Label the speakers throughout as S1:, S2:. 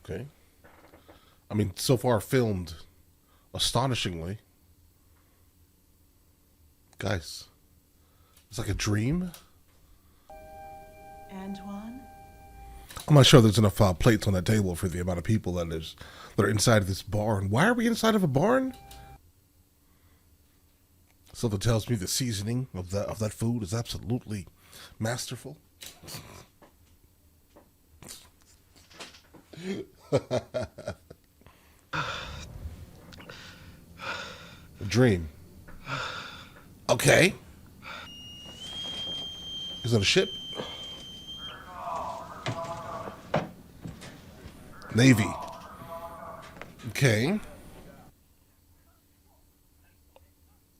S1: Okay. I mean, so far filmed astonishingly. Guys, it's like a dream.
S2: Antwone?
S1: I'm not sure there's enough plates on that table for the amount of people that are inside of this barn. Why are we inside of a barn? Something tells me the seasoning of that food is absolutely masterful. A dream. Okay. Is that a ship? Navy. Okay.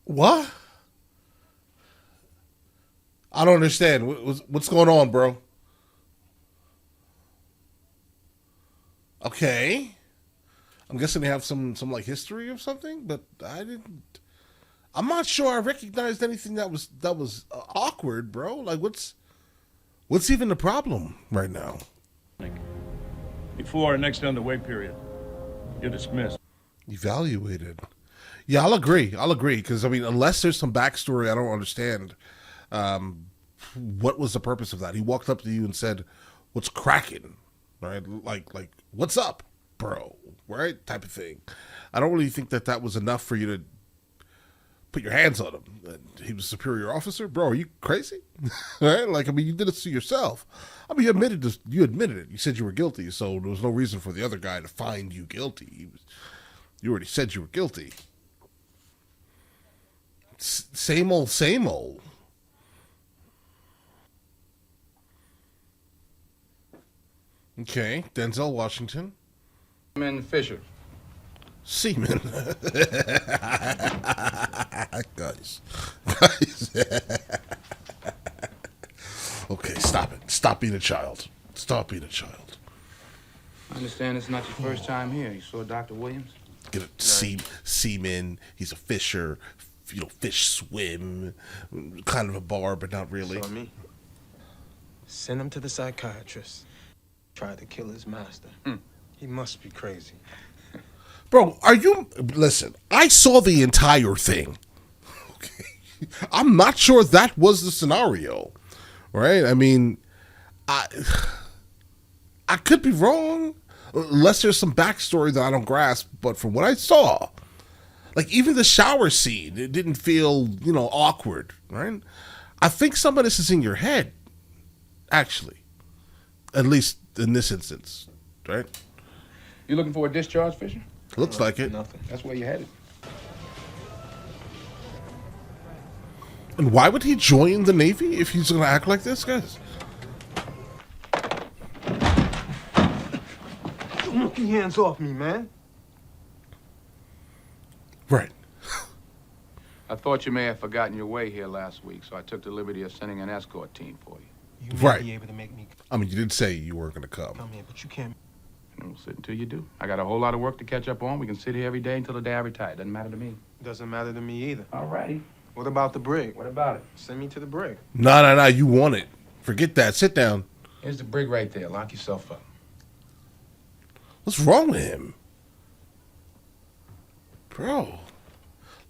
S1: What? I don't understand. What's going on, bro? Okay. I'm guessing they have some like history or something, but I didn't. I'm not sure I recognized anything that was awkward, bro. Like what's even the problem right now?
S3: Before our next underway period, you're dismissed.
S1: Evaluated. Yeah, I'll agree. Because, I mean, unless there's some backstory I don't understand, what was the purpose of that? He walked up to you and said, what's cracking? Right? Like, what's up, bro? Right? Type of thing. I don't really think that was enough for you to put your hands on him. He was a superior officer? Bro, are you crazy? Right? Like, I mean, you did it to yourself. I mean, you admitted it. You said you were guilty, so there was no reason for the other guy to find you guilty. You already said you were guilty. Same old, same old. Okay, Denzel Washington.
S4: Seaman Fisher.
S1: Seaman. Guys. Okay, stop it. Stop being a child. Stop being a child.
S4: I understand it's not your first time here. You saw Dr. Williams?
S1: Get a seaman. He's a fisher. You know, fish swim. Kind of a bar, but not really.
S5: Saw me. Send him to the psychiatrist. Tried to kill his master. He must be crazy.
S1: Bro, listen, I saw the entire thing. Okay. I'm not sure that was the scenario. Right? I mean, I could be wrong, unless there's some backstory that I don't grasp, but from what I saw, like even the shower scene, it didn't feel, awkward, right? I think some of this is in your head, actually. At least in this instance, right?
S4: You looking for a discharge, Fisher?
S1: Looks like it.
S5: Nothing.
S4: That's where you're headed.
S1: And why would he join the Navy if he's going to act like this, guys?
S5: Keep your hands off me, man.
S1: Right.
S4: I thought you may have forgotten your way here last week, so I took the liberty of sending an escort team for you.
S5: You
S1: Right.
S5: may be able to make me
S1: I mean, you did say you weren't going to come.
S5: come here, but you can't.
S4: And we'll sit until you do. I got a whole lot of work to catch up on. We can sit here every day until the day I retire. Doesn't matter to me.
S5: Doesn't matter to me either.
S4: All righty.
S5: What about the brig?
S4: What about it?
S5: Send me to the brig.
S1: No, you want it. Forget that. Sit down.
S4: Here's the brig right there. Lock yourself up.
S1: What's wrong with him? Bro.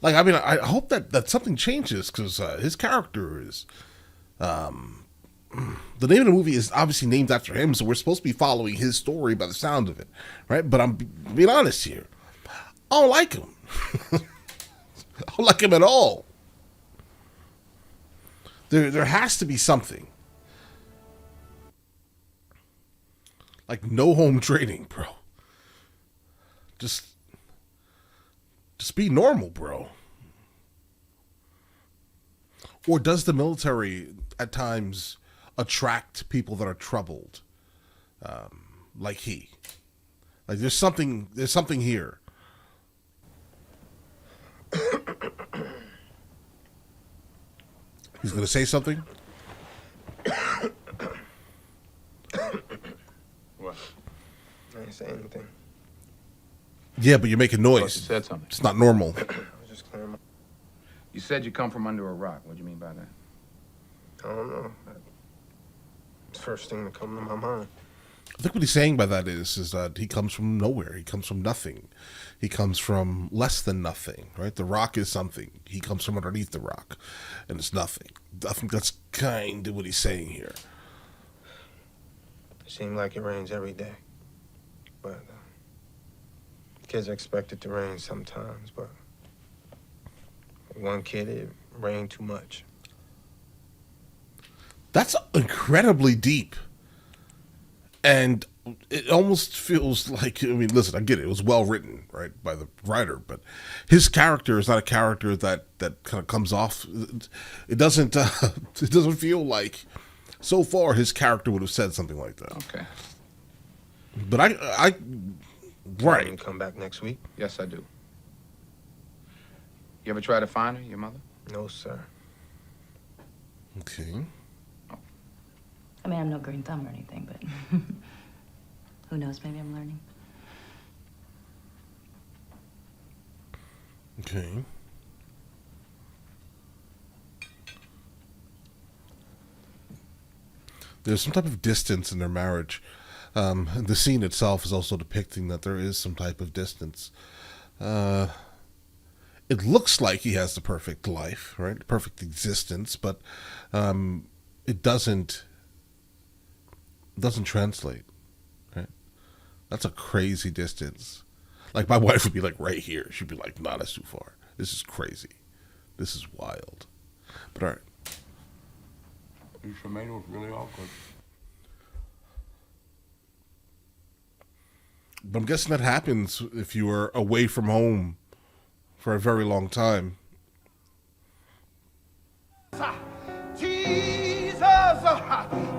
S1: Like, I mean, I hope that something changes, because his character is... the name of the movie is obviously named after him, so we're supposed to be following his story by the sound of it, right? But I'm being honest here. I don't like him. I don't like him at all. There has to be something. Like no home training, bro. Just be normal, bro. Or does the military at times attract people that are troubled, like he? Like there's something here. He's gonna say something.
S5: What? I ain't saying anything.
S1: Yeah, but you're making
S4: Thought you
S1: noise.
S4: said something.
S1: It's not normal.
S5: I was just clearing my...
S4: You said you come from under a rock. What do you mean by that?
S5: I don't know. It's the first thing that come to my mind.
S1: I think what he's saying by that is that he comes from nowhere. He comes from nothing. He comes from less than nothing, right? The rock is something. He comes from underneath the rock, and it's nothing. I think that's kind of what he's saying here.
S5: It seems like it rains every day. But kids expect it to rain sometimes, but one kid, it rained too much.
S1: That's incredibly deep. And it almost feels like, I mean, listen, I get it. It was well written, right, by the writer, but his character is not a character that kind of comes off. It doesn't it doesn't feel like so far his character would have said something like that.
S4: Okay.
S1: But I right.
S5: You come back next week?
S4: Yes, I do. You ever try to find her, your mother?
S5: No, sir.
S1: Okay.
S2: I mean, I'm no green thumb or anything, but who knows? Maybe I'm learning.
S1: Okay. There's some type of distance in their marriage. The scene itself is also depicting that there is some type of distance. It looks like he has the perfect life, right? Perfect existence, but it doesn't translate, right? That's a crazy distance. Like, my wife would be like right here. She'd be like, nah, that's too far. This is crazy. This is wild. But all right.
S3: These tomatoes really awkward.
S1: But I'm guessing that happens if you are away from home for a very long time.
S6: Jesus,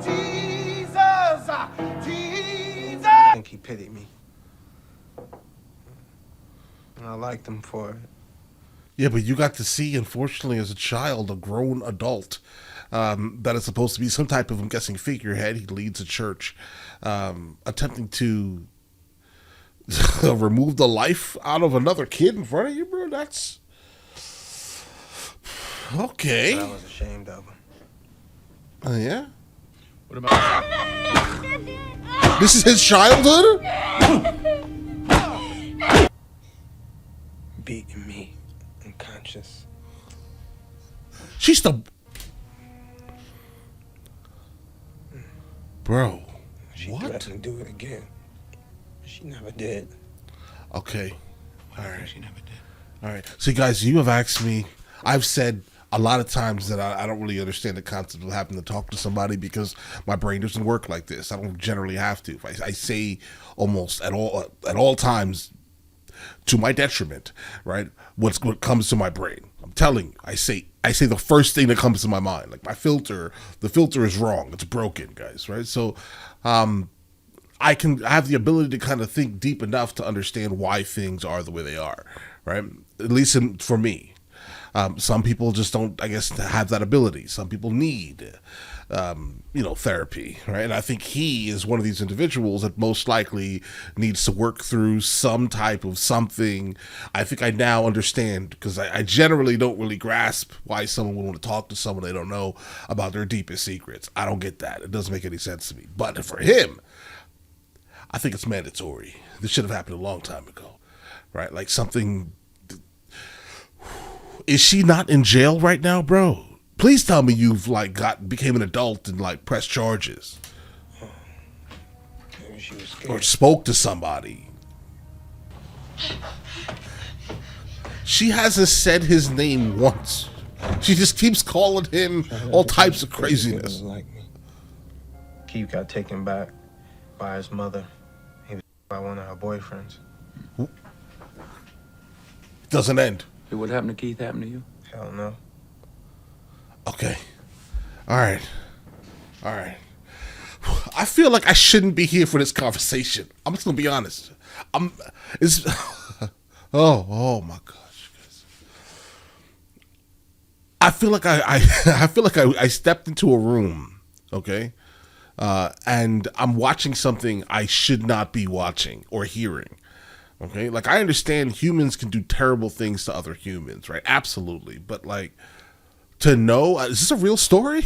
S6: Jesus, Jesus.
S5: I think he pitied me. And I liked him for it.
S1: Yeah, but you got to see, unfortunately, as a child, a grown adult that is supposed to be some type of, I'm guessing, figurehead. He leads a church, attempting to remove the life out of another kid in front of you, bro. That's okay.
S5: But I was ashamed of him.
S1: Yeah.
S3: What about...
S1: This is his childhood?
S5: Beating me unconscious.
S1: She's the... Bro,
S5: She
S1: what?
S5: threatened to do it again. She never did.
S1: Okay. All right.
S5: She never did.
S1: All right. So, guys, you have asked me. I've said a lot of times that I don't really understand the concept of having to talk to somebody because my brain doesn't work like this. I don't generally have to. I say almost at all times, to my detriment, right? What comes to my brain. I'm telling you, I say the first thing that comes to my mind. Like, the filter is wrong. It's broken, guys, right? So, I have the ability to kind of think deep enough to understand why things are the way they are, right? At least for me. Some people just don't, I guess, have that ability. Some people need, therapy, right? And I think he is one of these individuals that most likely needs to work through some type of something. I think I now understand, because I generally don't really grasp why someone would want to talk to someone they don't know about their deepest secrets. I don't get that. It doesn't make any sense to me. But for him, I think it's mandatory. This should have happened a long time ago, right? Like something... Is she not in jail right now, bro? Please tell me you've became an adult and pressed charges.
S5: Maybe she was scared.
S1: Or spoke to somebody. She hasn't said his name once. She just keeps calling him all types of craziness.
S5: Like me. Keith got taken back by his mother. He was by one of her boyfriends.
S1: It doesn't end.
S4: Hey, what happened to Keith happened to you?
S5: Hell no.
S1: Okay. All right. I feel like I shouldn't be here for this conversation. I'm just gonna be honest. Oh my gosh, guys. I feel like I stepped into a room, okay, and I'm watching something I should not be watching or hearing. Okay, I understand humans can do terrible things to other humans, right? Absolutely, but to know, is this a real story?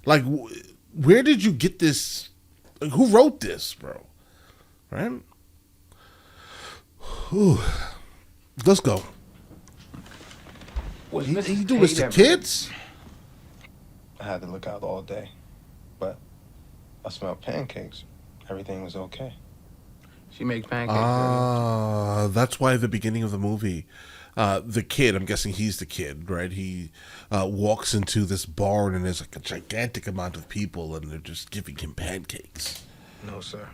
S1: Where did you get this Like, who wrote this, bro? Right? Whew. Let's go.
S3: Was
S1: He
S3: Mrs.
S1: do this
S3: Tate
S1: to
S3: ever-
S1: kids?
S5: I had to look out all day, but I smelled pancakes. Everything was okay.
S4: She makes pancakes. Daddy.
S1: That's why at the beginning of the movie, the kid, I'm guessing he's the kid, right? He walks into this barn and there's like a gigantic amount of people and they're just giving him pancakes.
S5: No, sir.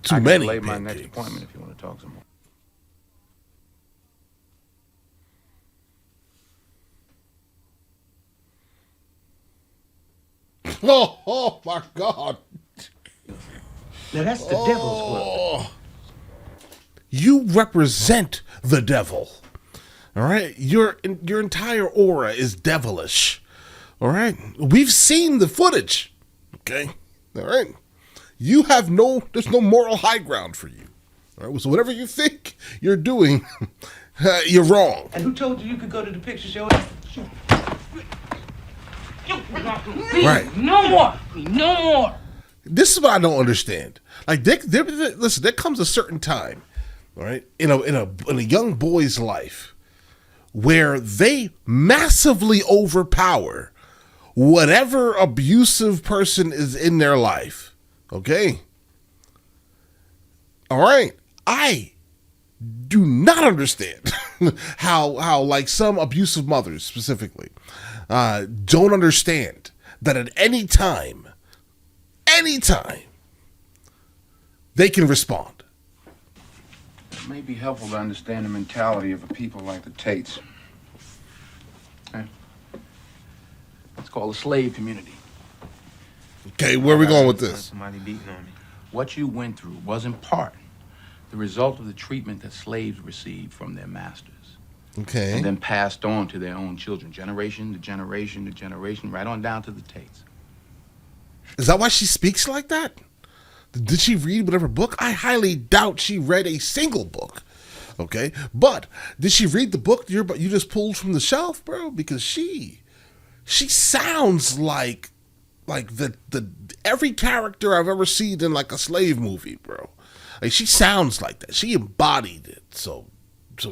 S1: Too
S4: I can
S1: many
S4: delay
S1: pancakes.
S4: my next appointment if you want to talk some more.
S1: Oh my God.
S6: Now that's the devil's work.
S1: Oh. You represent the devil. All right? Your entire aura is devilish. All right? We've seen the footage. Okay? All right? There's no moral high ground for you. All right? So whatever you think you're doing, you're wrong.
S6: And who told you could go to the picture show?
S1: Right.
S6: No more. No more.
S1: This is what I don't understand. Like, listen, there comes a certain time, all right, in a young boy's life where they massively overpower whatever abusive person is in their life. Okay? All right. I do not understand how like some abusive mothers specifically don't understand that at any time they can respond.
S4: It may be helpful to understand the mentality of a people like the Tates. Okay? It's called a slave community.
S1: Okay, where are we going with this?
S5: Somebody beating on me.
S4: What you went through was in part the result of the treatment that slaves received from their masters.
S1: Okay.
S4: And then passed on to their own children, generation to generation to generation, right on down to the Tates.
S1: Is that why she speaks like that? Did she read whatever book? I highly doubt she read a single book. Okay, but did she read the book you just pulled from the shelf, bro? Because she sounds like the every character I've ever seen in like a slave movie, bro. Like, she sounds like that. She embodied it. So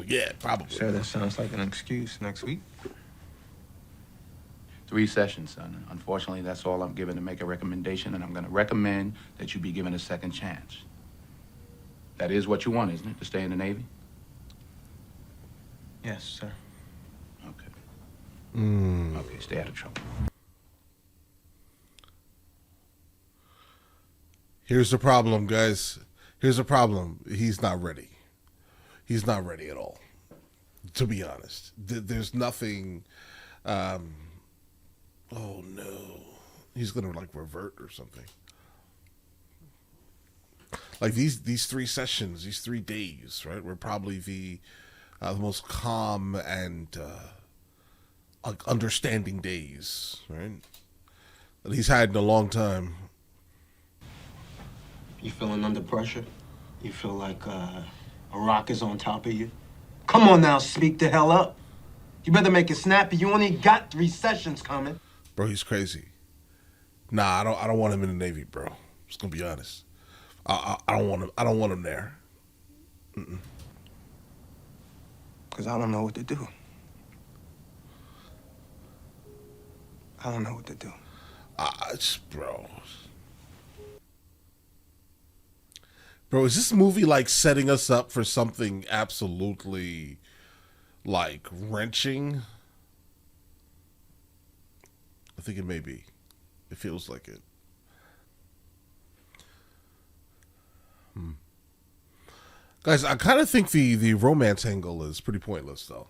S1: yeah, probably.
S5: Sir, that sounds like an excuse. Next week?
S4: 3 sessions, son. Unfortunately, that's all I'm given to make a recommendation, and I'm going to recommend that you be given a second chance. That is what you want, isn't it? To stay in the Navy?
S5: Yes, sir.
S4: Okay. Okay, stay out of trouble.
S1: Here's the problem, guys. Here's the problem. He's not ready. He's not ready at all. To be honest, there's nothing. Oh no, he's gonna like revert or something. Like these 3 sessions, these 3 days, right, were probably the most calm and understanding days, right, that he's had in a long time.
S7: You feeling under pressure? You feel like a rock is on top of you? Come on now, speak the hell up. You better make it snappy. You only got 3 sessions coming.
S1: Bro, he's crazy. Nah, I don't want him in the Navy, bro. Just gonna be honest. I don't want him. I don't want him there.
S5: Because I don't know what to do. I don't know what to do.
S1: Bro, is this movie like setting us up for something absolutely like wrenching? I think it may be. It feels like it. Guys, I kind of think the romance angle is pretty pointless, though.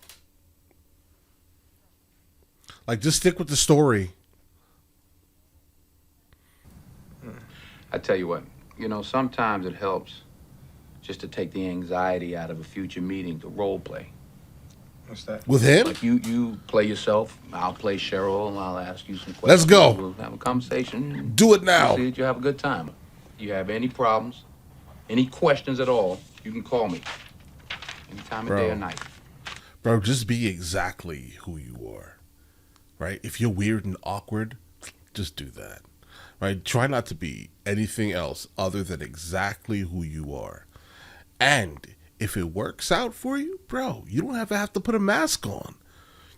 S1: Like, just stick with the story.
S4: I tell you what, sometimes it helps just to take the anxiety out of a future meeting to role play.
S5: What's that?
S1: With him?
S4: Like you play yourself, I'll play Cheryl, and I'll ask you some questions.
S1: Let's go.
S4: We'll have a conversation.
S1: Do it now.
S4: You'll see that you have a good time. If you have any problems, any questions at all, you can call me. Any time of day or night.
S1: Bro, just be exactly who you are. Right? If you're weird and awkward, just do that. right? Try not to be anything else other than exactly who you are. And if it works out for you, bro, you don't have to put a mask on.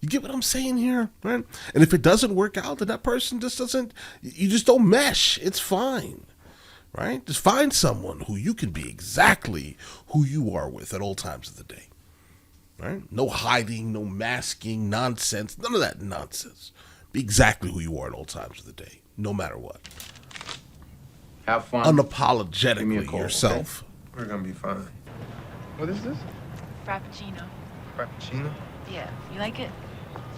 S1: You get what I'm saying here, right? And if it doesn't work out, then that person just doesn't, you just don't mesh. It's fine, right? Just find someone who you can be exactly who you are with at all times of the day, right? No hiding, no masking, nonsense, none of that nonsense. Be exactly who you are at all times of the day, no matter what.
S4: Have fun. Give me a
S1: Unapologetically
S4: call,
S1: yourself.
S5: We're gonna be fine. What is this?
S8: Frappuccino.
S5: Frappuccino?
S8: Yeah, you like it?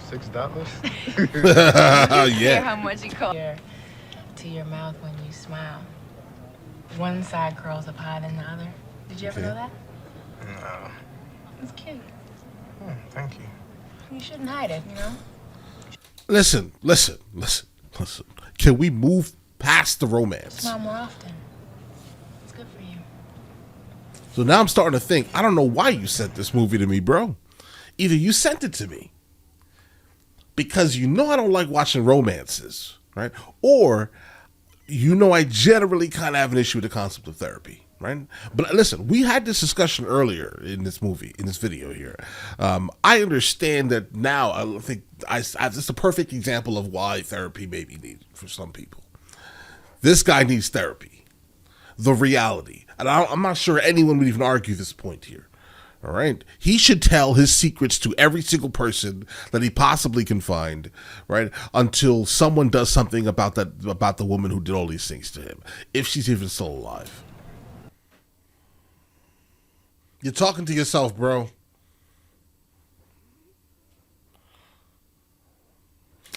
S5: $6?
S1: Yeah.
S8: How much it costs? To your mouth when you smile. One side curls up higher than the other. Did you ever
S1: Okay.
S8: know that?
S5: No.
S8: It's cute.
S5: Thank you.
S8: You shouldn't hide it, you know?
S1: Listen. Can we move past the romance?
S8: Smile more often. It's good for you.
S1: So now I'm starting to think, I don't know why you sent this movie to me, bro. Either you sent it to me because you know I don't like watching romances, right? Or you know I generally kind of have an issue with the concept of therapy, right? But listen, we had this discussion earlier in this movie, in this video here. I understand that now. I think this is a perfect example of why therapy may be needed for some people. This guy needs therapy. The reality. And I'm not sure anyone would even argue this point here. All right. He should tell his secrets to every single person that he possibly can find, right? Until someone does something about the woman who did all these things to him, if she's even still alive. You're talking to yourself, bro.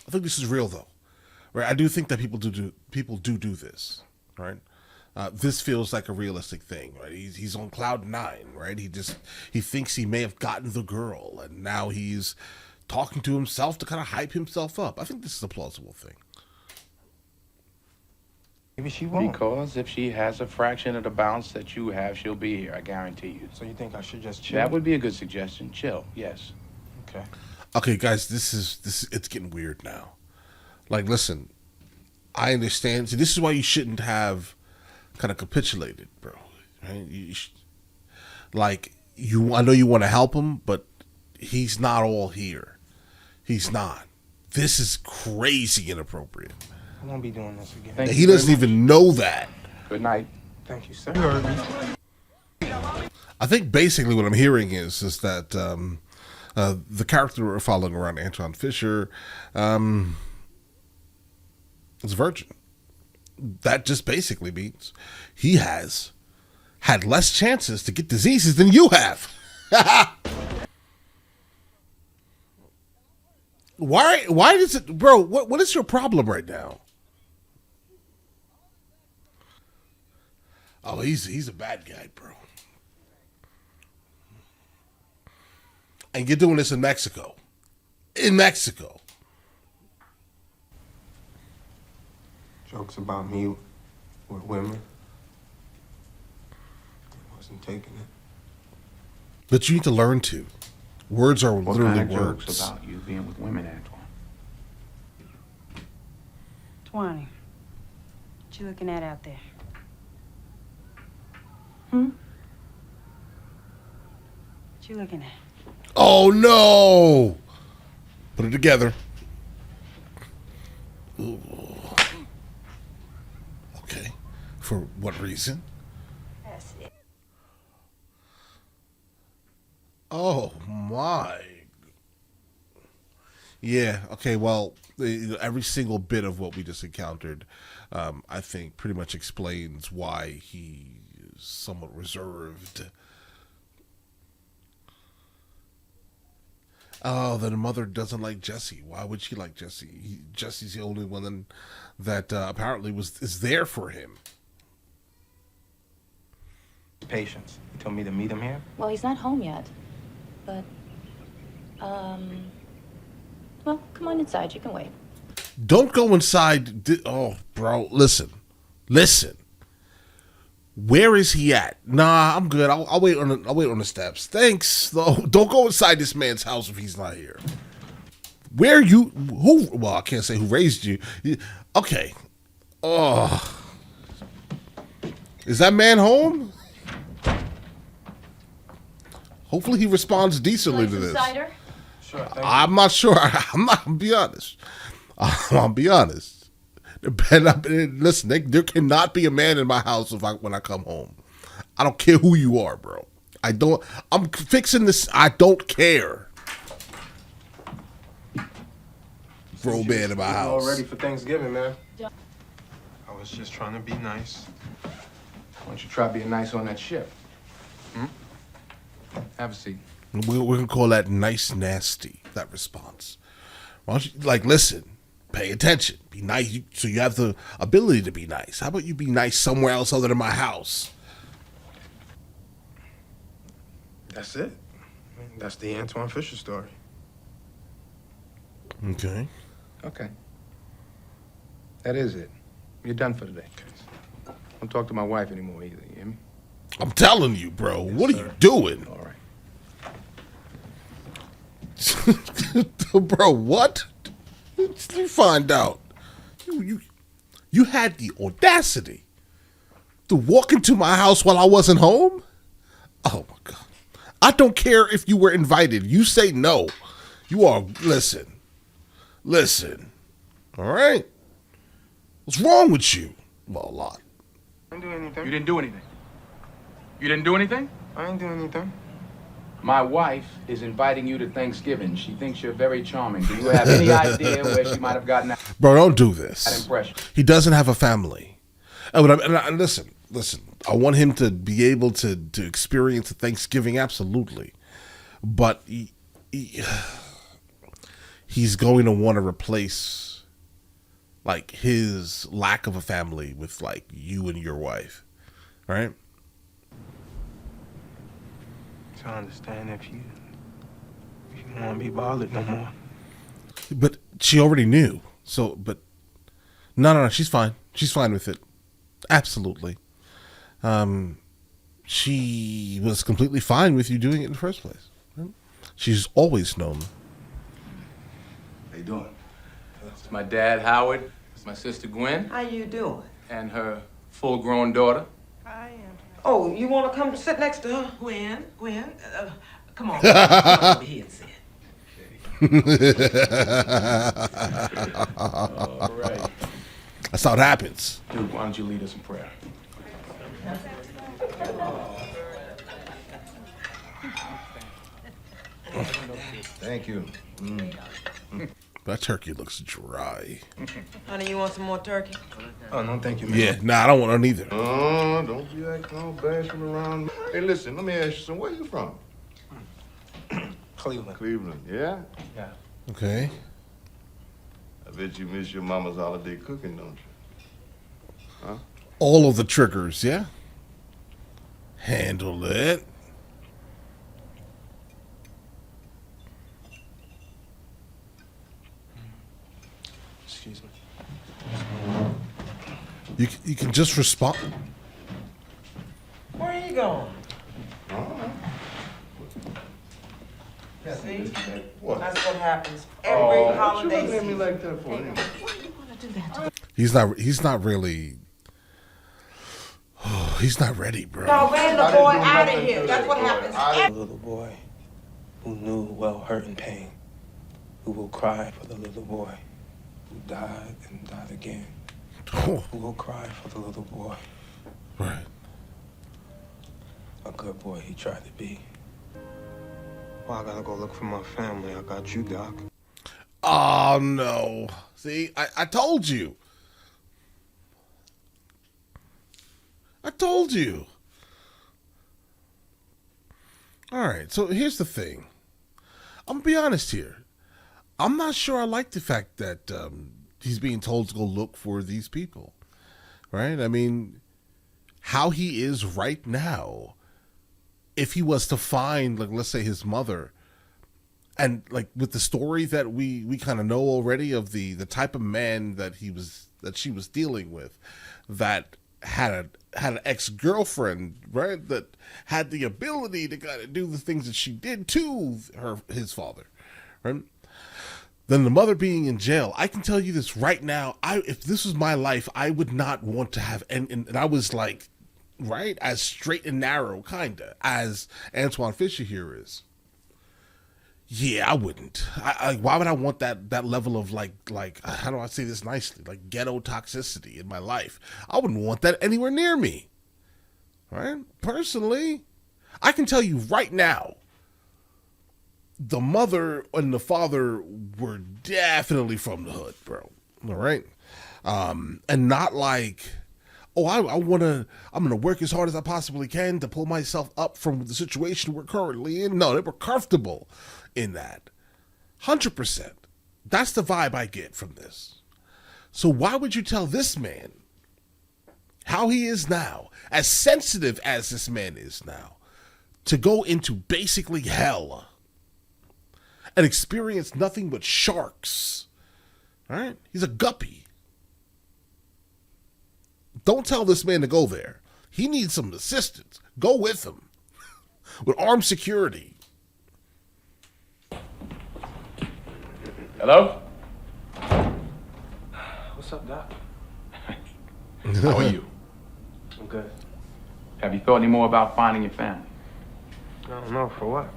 S1: I think this is real though. Right? I do think that people do this, right? This feels like a realistic thing, right? He's on cloud nine, right? He thinks he may have gotten the girl, and now he's talking to himself to kind of hype himself up. I think this is a plausible thing.
S5: Maybe she won't.
S4: Because if she has a fraction of the bounce that you have, she'll be here, I guarantee you.
S5: So you think I should just chill?
S4: That would be a good suggestion. Chill, yes.
S5: Okay.
S1: Okay, guys, this is it's getting weird now. Like, listen, I understand. See, this is why you shouldn't have kind of capitulated, bro. Right? I know you want to help him, but he's not all here. He's not. This is crazy inappropriate.
S5: I won't be doing this again.
S4: Thank
S1: And he
S4: you
S1: doesn't
S4: very much.
S1: even know that.
S4: Good night.
S5: Thank you, sir. You heard me.
S1: I think basically what I'm hearing is that the character we're following around, Antwone Fisher, is a virgin. That just basically means he has had less chances to get diseases than you have. Why does it, bro? What is your problem right now? Oh, he's a bad guy, bro. And you're doing this in Mexico. In Mexico.
S5: Jokes about me with women. I wasn't taking it.
S1: But you need to learn to. Words are
S4: What
S1: literally
S4: kind of
S1: words.
S4: jokes about you being with women, Antwone?
S9: Twani, what you looking at out there? What you looking at?
S1: Oh no! Put it together. Ooh. Okay. For what reason?
S9: That's it.
S1: Oh my. Yeah, okay, well, every single bit of what we just encountered, I think pretty much explains why he is somewhat reserved. Oh, the mother doesn't like Jesse. Why would she like Jesse? Jesse's the only one that apparently is there for him.
S5: Patience. You told me to meet him here?
S2: Well, he's not home yet. But, well, come on inside. You can wait.
S1: Don't go inside. Oh, bro, listen. Where is he at? Nah, I'm good. I'll wait on the steps. Thanks. Though, don't go inside this man's house if he's not here. Where you? Who? Well, I can't say who raised you. Okay, Oh, is that man home? Hopefully he responds decently
S2: Like
S1: to
S2: some
S1: this.
S2: cider?
S5: Sure, thank you.
S1: I'm not sure. I'm not gonna be honest. I'll be honest. Listen, there cannot be a man in my house when I come home. I don't care who you are, bro. I'm fixing this. I don't care. Grown man in my
S5: We're all
S1: house.
S5: ready for Thanksgiving, man. I was just trying to be nice.
S4: Why don't you try being nice on that ship? Have a seat.
S1: We're gonna call that nice nasty. That response. Why don't you listen? Pay attention. Be nice. So you have the ability to be nice. How about you be nice somewhere else other than my house?
S5: That's it. I mean, that's the Antwone Fisher story.
S1: Okay.
S4: Okay. That is it. You're done for today. Don't talk to my wife anymore either, you hear me?
S1: I'm telling you, bro. What are you doing?
S4: All right.
S1: Bro, what? You find out. You had the audacity to walk into my house while I wasn't home? Oh my God. I don't care if you were invited. You say no. You are, listen. All right? What's wrong with you? Well, a lot.
S5: I didn't do anything.
S4: You didn't do anything. You didn't do anything?
S5: I ain't doing anything.
S4: My wife is inviting you to Thanksgiving. She thinks you're very charming. Do you have any idea where she might have gotten that
S1: Bro, don't do this.
S4: impression?
S1: He doesn't have a family. And listen. I want him to be able to experience a Thanksgiving, absolutely. But he's going to want to replace his lack of a family with you and your wife, right?
S5: So I understand if you don't want to be bothered no more.
S1: But she already knew. So, but no, she's fine. She's fine with it. Absolutely. She was completely fine with you doing it in the first place. Right? She's always known.
S4: How you doing? It's my dad, Howard. It's my sister, Gwen.
S6: How you doing?
S4: And her full-grown daughter.
S6: Oh, you want to come sit next to her? Gwen, come on. Come over here and sit.
S4: All right.
S1: That's how it happens.
S4: Dude, why don't you lead us in prayer?
S3: Thank you.
S1: That turkey looks dry.
S6: Honey, you want some more turkey?
S5: Oh, no, thank you, man.
S1: Yeah, nah, I don't want none either.
S3: Oh, don't be acting all bashful around me. Hey, listen, let me ask you something. Where you from?
S5: Cleveland.
S3: Cleveland, yeah?
S5: Yeah.
S1: Okay.
S3: I bet you miss your mama's holiday cooking, don't you?
S1: All of the triggers, yeah? Handle it.
S5: Excuse me.
S1: You can just respond.
S6: Where are you going?
S3: Yeah.
S6: See?
S3: What?
S6: That's what happens every
S3: What you
S6: holiday
S3: looking at me
S6: season.
S3: like that for? Anyway?
S1: He's not really. He's not ready, bro.
S6: No, ran the
S3: I didn't
S6: boy
S3: do
S6: out of
S3: nothing
S6: here.
S3: to
S6: That's
S3: that
S6: what
S3: boy.
S6: happens.
S3: I-
S5: A little boy who knew well hurt and pain, who will cry for the little boy who died and died again,
S1: Oh,
S5: who will cry for the little boy,
S1: right.
S5: a good boy he tried to be. Well, I gotta go look for my family. I got you, Doc.
S1: Oh no! See, I told you. I told you. All right, so here's the thing. I'm gonna be honest here. I'm not sure I like the fact that he's being told to go look for these people. Right? I mean, how he is right now, if he was to find, let's say, his mother, and with the story that we kind of know already of the type of man that she was dealing with, that had an ex-girlfriend, right, that had the ability to kind of do the things that she did to his father, right? than the mother being in jail. I can tell you this right now. If this was my life, I would not want to have, and I was like, right, as straight and narrow, kinda, as Antwone Fisher here is. Yeah, I wouldn't. Why would I want that level of like how do I say this nicely? Like ghetto toxicity in my life. I wouldn't want that anywhere near me. Right? Personally, I can tell you right now, the mother and the father were definitely from the hood, bro. All right? And not like, oh, I'm gonna work as hard as I possibly can to pull myself up from the situation we're currently in. No, they were comfortable in that. 100%. That's the vibe I get from this. So why would you tell this man how he is now, as sensitive as this man is now, to go into basically hell and experience nothing but sharks? All right? He's a guppy. Don't tell this man to go there. He needs some assistance. Go with him with armed security.
S4: Hello?
S5: What's up, Doc?
S4: How are you?
S5: I'm good.
S4: Have you thought any more about finding your family?
S5: I don't know, for what?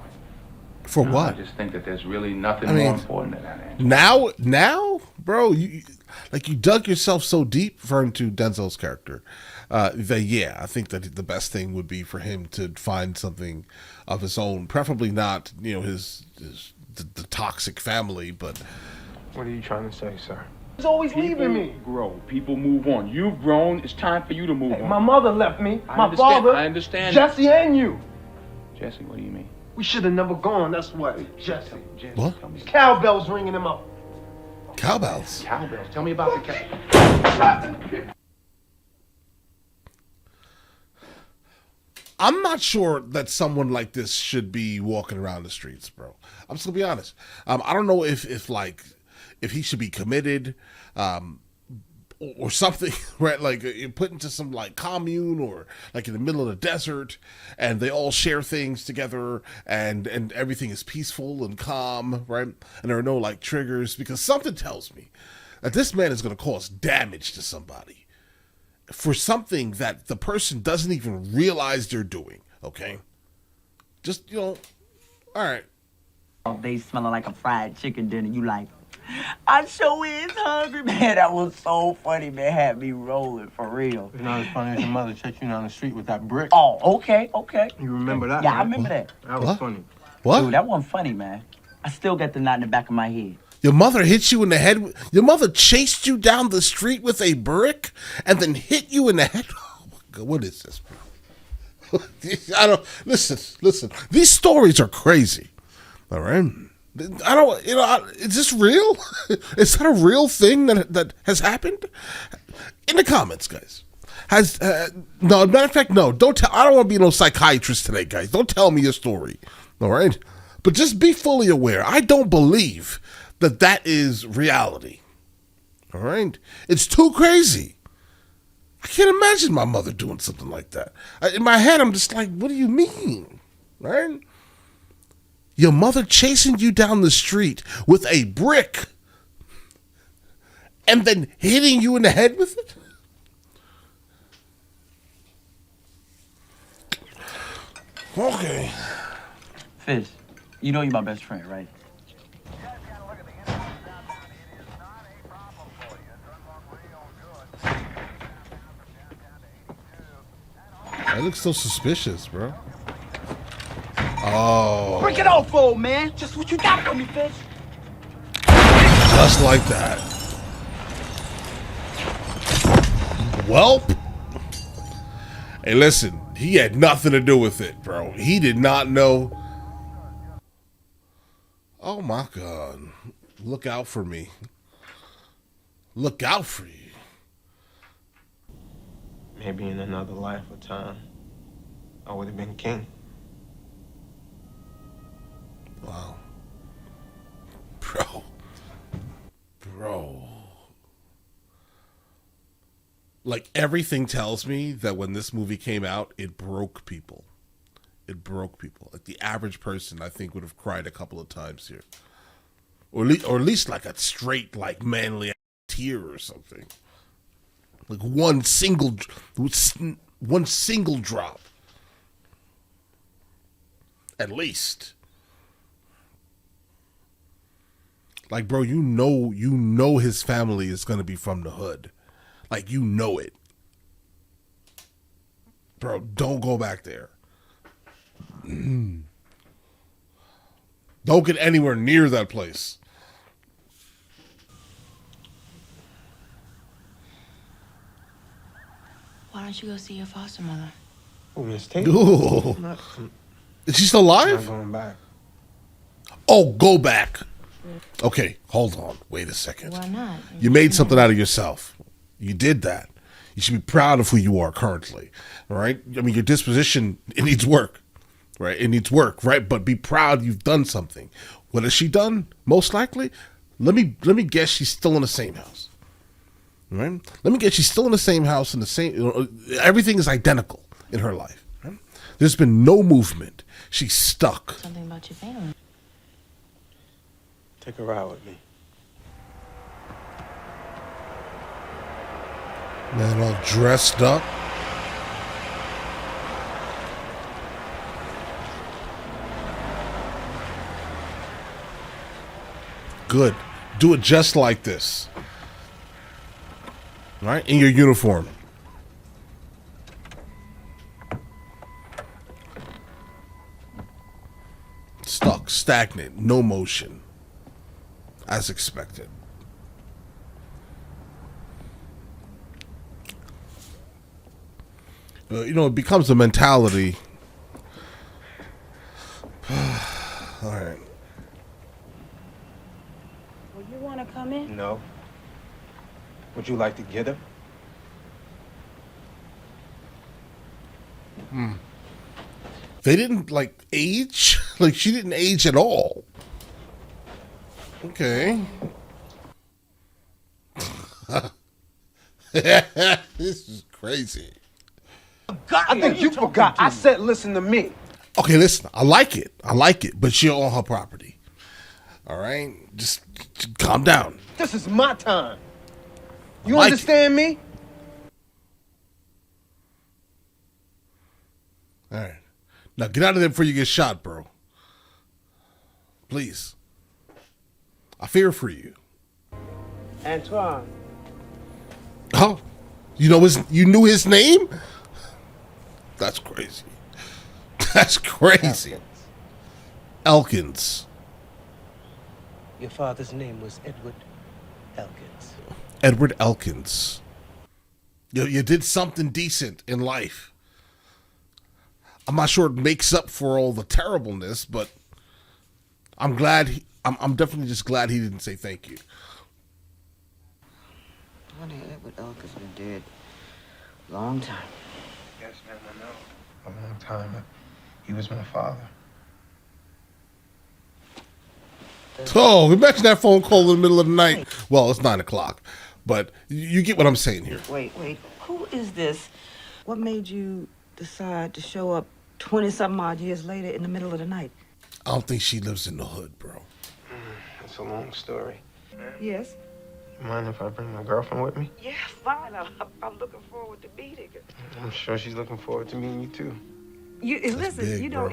S1: For
S4: I
S1: what?
S4: just think that there's really nothing
S1: I mean,
S4: more important than that, Andrew.
S1: Now, bro, you dug yourself so deep, referring to Denzel's character, that yeah, I think that the best thing would be for him to find something of his own, preferably not, the toxic family, but
S5: What are you trying to say, sir?
S7: He's always leaving me.
S4: Grow. People move on. You've grown. It's time for you to move on.
S7: My mother left me.
S4: I
S7: My
S4: understand.
S7: father.
S4: I understand.
S7: Jesse and you.
S4: Jesse, what do you mean?
S7: We should have never gone. That's what. Jesse.
S4: Jesse,
S1: What?
S4: Tell me.
S7: Cowbells ringing him up.
S1: cowbells.
S4: Cowbells. Tell me about the cow.
S1: I'm not sure that someone like this should be walking around the streets, bro. I'm just gonna be honest. I don't know if he should be committed, or something, right? Like put into some like commune or like in the middle of the desert, and they all share things together, and everything is peaceful and calm, right? And there are no like triggers, because something tells me that this man is gonna cause damage to somebody for something that the person doesn't even realize they're doing, okay? Just, all right.
S10: All day smelling like a fried chicken dinner. You like, I sure is hungry, man. That was so funny, man. Had me rolling, for real.
S7: You know, it's funny as your mother checked you down the street with that brick.
S10: Oh, okay.
S7: You remember that?
S10: Yeah,
S7: right?
S10: I remember that.
S7: That was
S1: What?
S7: funny.
S1: What?
S10: Dude, that wasn't funny, man. I still got the knot in the back of my head.
S1: Your mother hit you in the head. Your mother chased you down the street with a brick and then hit you in the head. Oh my God, what is this, bro? I don't listen. These stories are crazy. All right. I don't. Is this real? Is that a real thing that has happened? In the comments, guys. No, matter of fact, no. Don't tell. I don't want to be no psychiatrist today, guys. Don't tell me your story. All right. But just be fully aware. I don't believe that is reality. All right? It's too crazy. I can't imagine my mother doing something like that. In my head, I'm just like, what do you mean? Right? Your mother chasing you down the street with a brick and then hitting you in the head with it? Okay.
S10: Fish, you know you're my best friend, right?
S1: That looks so suspicious, bro. Oh.
S10: Break it off, old man. Just what you got for me, Fish.
S1: Just like that. Welp. Hey, listen. He had nothing to do with it, bro. He did not know. Oh, my God. Look out for me. Look out for you.
S5: Maybe in another life or time, I would have been king.
S1: Wow. Bro. Like, everything tells me that when this movie came out, it broke people. It broke people. Like, the average person, I think, would have cried a couple of times here. or at least like a straight, like manly tear or something. Like one single drop, at least. Like, bro, you know his family is gonna be from the hood, like you know it, bro. Don't go back there. Don't get anywhere near that place.
S8: Why don't you go see your foster mother?
S5: Oh, Miss Tate.
S1: Ooh. Is she still
S5: I'm not
S1: alive?
S5: going back.
S1: Oh, go back. Okay, hold on. Wait a second.
S2: Why not?
S1: You made something out of yourself. You did that. You should be proud of who you are currently. All right? I mean, your disposition, it needs work. Right? It needs work, right? But be proud you've done something. What has she done? Most likely, let me guess she's still in the same house. Right? Let me guess she's still in the same house, in the same, everything is identical in her life. Right? There's been no movement. She's stuck.
S2: Something about your family.
S5: Take a ride with me.
S1: Man, all dressed up. Good. Do it just like this. All right? In your uniform. Stuck, stagnant, no motion. As expected. It becomes a mentality. All right.
S9: Well, you want to come in?
S5: No. Would you like to get her?
S1: They didn't like age. Like she didn't age at all. Okay. This is crazy.
S7: I think you forgot. I said listen to me.
S1: Okay, listen. I like it, but you're on her property. All right, just calm down.
S7: This is my time. You
S1: like
S7: understand me?
S1: All right, now get out of there before you get shot, bro. Please. I fear for you.
S5: Antwone.
S1: Oh, you knew his name? That's crazy. That's crazy. Elkins.
S5: Your father's name was Edward Elkins.
S1: Edward Elkins. You did something decent in life. I'm not sure it makes up for all the terribleness, but I'm glad. I'm definitely just glad he didn't say thank you.
S10: What Edward Elkins been dead? Long time.
S5: Yes, ma'am, I know. A long time. He was my father.
S1: Oh, imagine that phone call in the middle of the night. Well, it's 9:00, but you get what I'm saying here.
S6: Wait. Who is this? What made you decide to show up 20-something odd years later in the middle of the night?
S1: I don't think she lives in the hood, bro.
S5: It's a long story.
S6: Yes.
S5: You mind if I bring my girlfriend with me?
S6: Yeah, fine. I'm looking forward to meeting her.
S5: I'm sure she's looking forward to meeting you too.
S6: Listen,
S1: big, bro.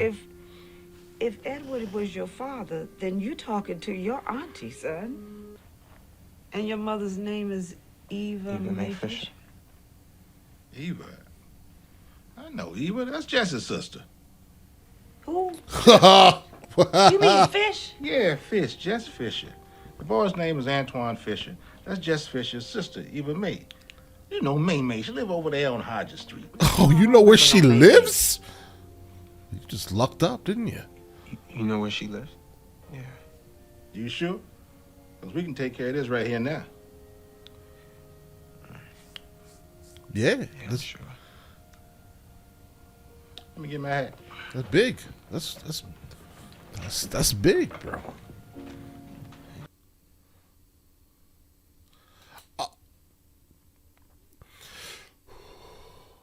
S6: if Edward was your father, then you're talking to your auntie, son. And your mother's name is Eva Mae Fisher.
S11: Eva? I know Eva. That's Jess's sister.
S6: Who? You mean Fish?
S11: Yeah, Fish, Jess Fisher. The boy's name is Antwone Fisher. That's Jess Fisher's sister, Eva Mae. You know May. She live over there on Hodges Street.
S1: Oh, you know where she lives? You just lucked up, didn't you?
S5: You know where she lives? Yeah.
S11: You sure? Because we can take care of this right here now.
S1: Yeah.
S5: That's sure.
S11: Let me get my hat.
S1: That's big. That's big, bro.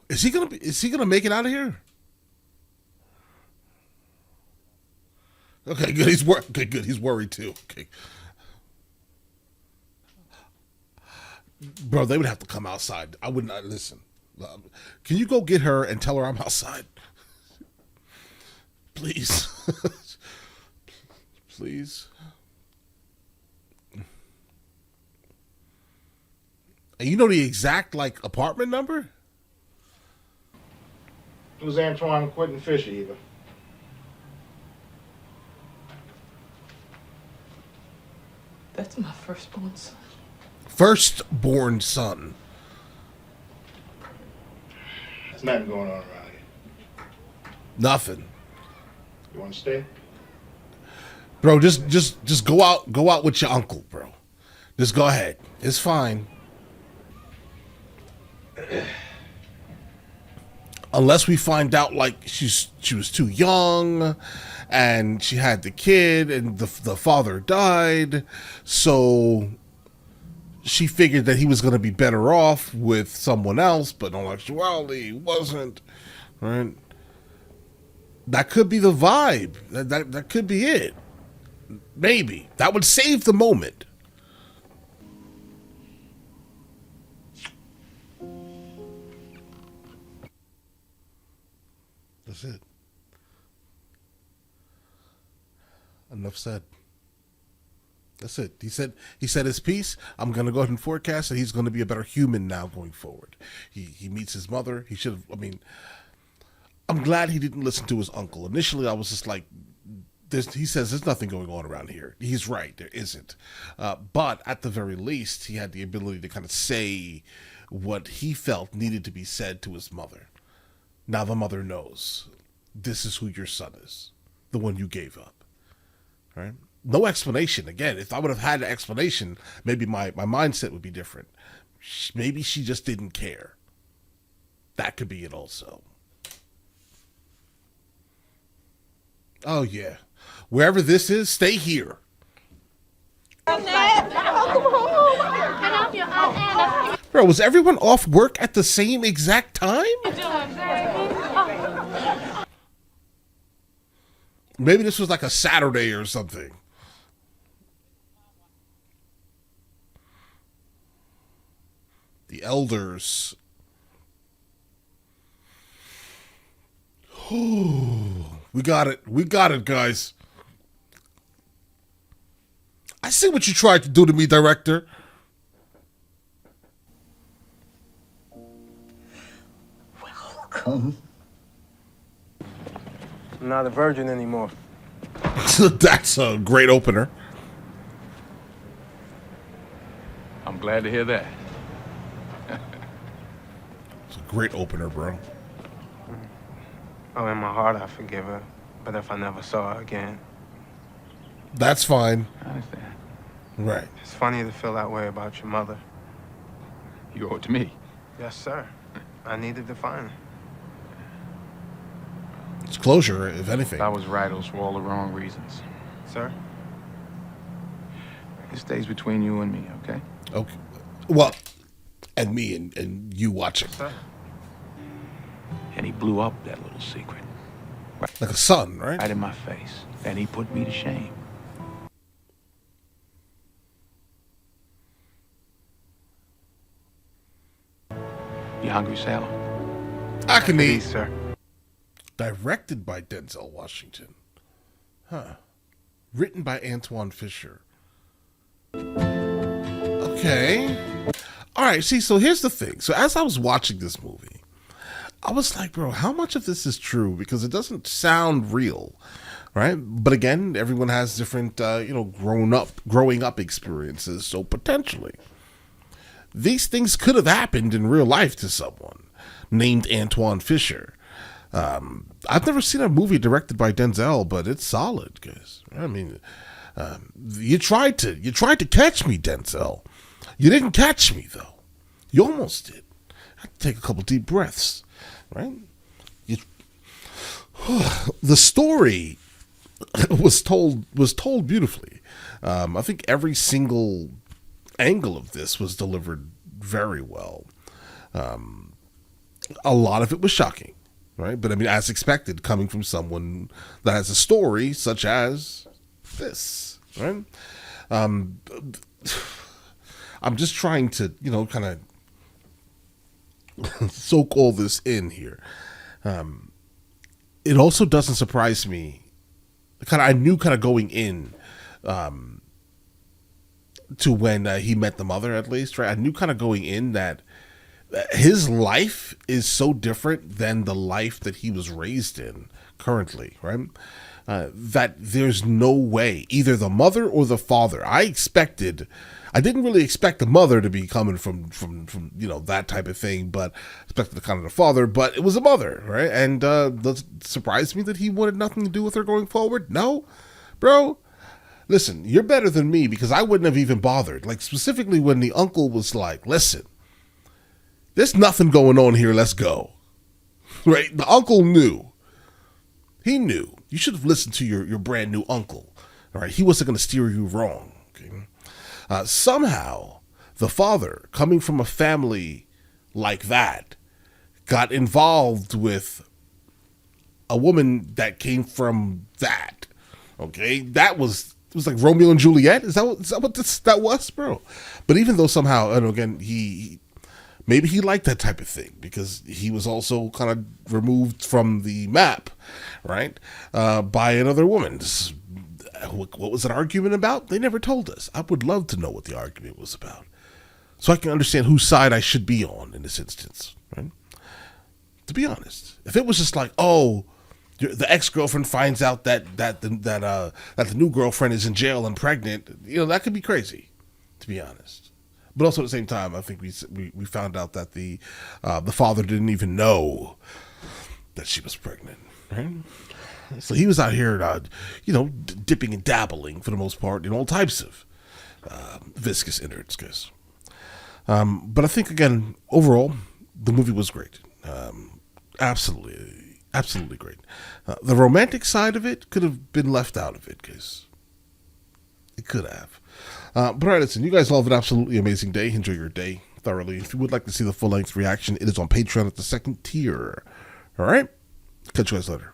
S1: Is he gonna make it out of here? Okay, good. He's worried too. Okay, Bro, they would have to come outside. I would not listen. Can you go get her and tell her I'm outside? Please. Please. And you know the exact, like, apartment number?
S11: Who's Antwone Quentin Fisher, Eva?
S6: That's my firstborn son.
S1: Firstborn son.
S11: There's nothing going on around here.
S1: Nothing.
S11: You want to stay?
S1: Bro, just go out with your uncle, bro. Just go ahead. It's fine. Unless we find out like she was too young and she had the kid and the father died, so she figured that he was going to be better off with someone else, but in all actuality he wasn't, right? That could be the vibe. That could be it. Maybe. That would save the moment. That's it. Enough said. That's it. He said his piece. I'm gonna go ahead and forecast that he's gonna be a better human now going forward. He meets his mother. He should have. I mean, I'm glad he didn't listen to his uncle. Initially, I was just like, he says there's nothing going on around here. He's right, there isn't. But at the very least, he had the ability to kind of say what he felt needed to be said to his mother. Now the mother knows this is who your son is, the one you gave up. Right? No explanation. Again, if I would have had an explanation, maybe my mindset would be different. Maybe she just didn't care. That could be it also. Oh, yeah. Wherever this is, stay here. Bro, was everyone off work at the same exact time? Maybe this was like a Saturday or something. The elders. We got it. We got it, guys. I see what you tried to do to me, director.
S5: Welcome.
S7: I'm not a virgin anymore.
S1: That's a great opener.
S4: I'm glad to hear that.
S1: It's a great opener, bro.
S7: Oh, in my heart, I forgive her. But if I never saw her again,
S1: That's fine.
S4: I understand.
S1: Right.
S7: it's funny to feel that way about your mother.
S4: You owe it to me.
S7: Yes, sir. I needed to find her.
S1: It's closure, if anything.
S4: I was right, it was for all the wrong reasons.
S7: Sir?
S4: It stays between you and me, okay?
S1: Okay. Well, and me and you watching.
S7: Sir?
S4: And he blew up that little secret.
S1: Like a son, right?
S4: Right in my face. And he put me to shame. You hungry, sailor?
S1: I can eat.
S7: Please, sir.
S1: Directed by Denzel Washington. Huh. Written by Antwone Fisher. Okay. All right, see, so here's the thing. So as I was watching this movie, I was like, bro, how much of this is true? Because it doesn't sound real, right? But again, everyone has different, growing up experiences. So potentially, these things could have happened in real life to someone named Antwone Fisher. I've never seen a movie directed by Denzel, but it's solid, guys. I mean, you tried to catch me, Denzel. You didn't catch me, though. You almost did. I had to take a couple deep breaths, right? The story was told beautifully. I think every single angle of this was delivered very well. A lot of it was shocking, right? But I mean, as expected, coming from someone that has a story such as this, right? I I'm just trying to, kind of soak all this in here. It also doesn't surprise me. I knew going in to when he met the mother, at least, right? I knew going in that his life is so different than the life that he was raised in currently, right? That there's no way, either the mother or the father. I didn't really expect the mother to be coming from that type of thing, but expected the father, but it was a mother, right? And does it surprise me that he wanted nothing to do with her going forward? No, bro. Listen, you're better than me, because I wouldn't have even bothered. Like, specifically when the uncle was like, listen, there's nothing going on here, let's go. Right? The uncle knew. He knew. You should have listened to your brand new uncle. All right? He wasn't going to steer you wrong. Okay? Somehow, the father, coming from a family like that, got involved with a woman that came from that. Okay? It was like Romeo and Juliet. Is that what that was, bro? But even though somehow, and again, maybe he liked that type of thing, because he was also kind of removed from the map, right? By another woman. What was an argument about? They never told us. I would love to know what the argument was about, so I can understand whose side I should be on in this instance, right? To be honest, if it was just like, oh, the ex-girlfriend finds out that the new girlfriend is in jail and pregnant, that could be crazy, to be honest. But also at the same time, I think we found out that the father didn't even know that she was pregnant, right? So he was out here, dipping and dabbling for the most part in all types of viscous innards, guys. But I think, again, overall, the movie was great. Absolutely great. The romantic side of it could have been left out of it, guys. It could have. But all right, listen, you guys all have an absolutely amazing day. Enjoy your day thoroughly. If you would like to see the full-length reaction, it is on Patreon at the second tier. All right? Catch you guys later.